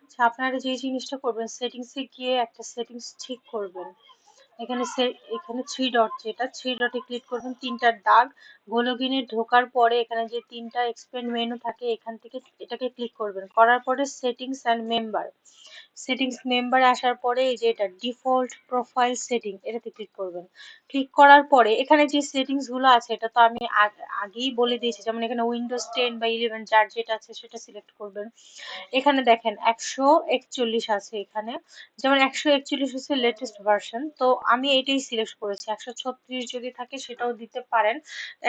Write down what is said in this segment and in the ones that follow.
আচ্ছা, আপনারা যে জিনিসটা করবেন, সেটিংসে গিয়ে একটা সেটিংস ঠিক করবেন। এখানে থ্রি ডট, যেটা থ্রি ডটে ক্লিক করবেন, তিনটা দাগ গোল লগ-ইনে ঢোকার পরে এখানে যে তিনটা এক্সপ্যান্ড মেনু থাকে এখান থেকে এটাকে ক্লিক করবেন। করার পরে সেটিংস অ্যান্ড মেম্বার, সেটিংস মেম্বারে আসার পরে এই যে এটা ডিফল্ট প্রোফাইল সেটিং, এটাতে ক্লিক করবেন। ক্লিক করার পরে এখানে যে সেটিংস গুলো আছে এটা তো আমি আগেই বলে দিয়েছি, যেমন এখানে উইন্ডোজ 10 বা 11 যার যেটা আছে সেটা সিলেক্ট করবেন। এখানে দেখেন 141 আছে এখানে, যেমন 141 হচ্ছে লেটেস্ট ভার্সন, তো আমি এটাই সিলেক্ট করেছি। 136 যদি থাকে সেটাও দিতে পারেন,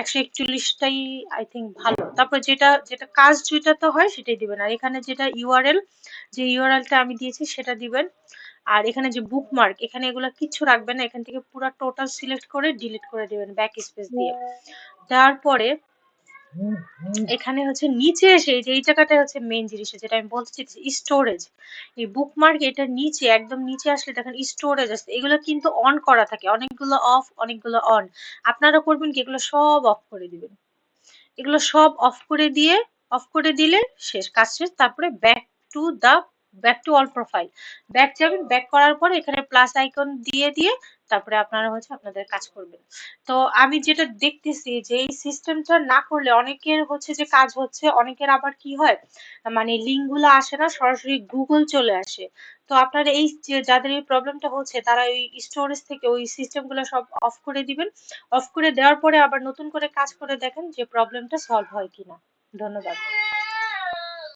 141টাই আই থিঙ্ক ভালো। তারপর যেটা যেটা কাজ যেটাতে হয় সেটাই দিবেন, আর এখানে যেটা ইউআরএল, যে ইউআরএলটা আমি দিয়েছি সেটা দিবেন। আর এখানে যে বুকমার্ক, এখানে এগুলা কিচ্ছু রাখবেন না, এখান থেকে পুরো টোটাল সিলেক্ট করে ডিলিট করে দিবেন ব্যাক স্পেস দিয়ে। দেওয়ার পরে এখানে হচ্ছে নিচে এসে এই যে এই জায়গাটা হচ্ছে মেইন জিনিস, যেটা আমি বলতে চাইছি, স্টোরেজ। এই বুকমার্ক এটা নিচে একদম নিচে আসলে দেখেন স্টোরেজ আছে, এগুলো কিন্তু অন করা থাকে, অনেকগুলো অফ অনেকগুলো অন। আপনারা করবেন কি, এগুলো সব অফ করে দিবেন। এগুলো সব অফ করে দিলে শেষ, কাজ শেষ। তারপরে back to all profile, back যাবেন। ব্যাক করার পরে এখানে প্লাস আইকন দিয়ে দিয়ে তারপরে আপনারা হচ্ছে আপনাদের কাজ করবেন। তো আমি যেটা দেখতেছি যে এই সিস্টেমটা না করলে অনেকের হচ্ছে যে কাজ হচ্ছে, অনেকের আবার কি হয়, মানে লিঙ্ক গুলো আসে না, সরাসরি গুগল চলে আসে। তো আপনারা এই যে যাদের এই প্রবলেমটা হচ্ছে তারা ওই স্টোরেজ থেকে ওই সিস্টেম গুলো সব অফ করে দিবেন। অফ করে দেওয়ার পরে আবার নতুন করে কাজ করে দেখেন যে প্রবলেমটা সলভ হয় কিনা। ধন্যবাদ।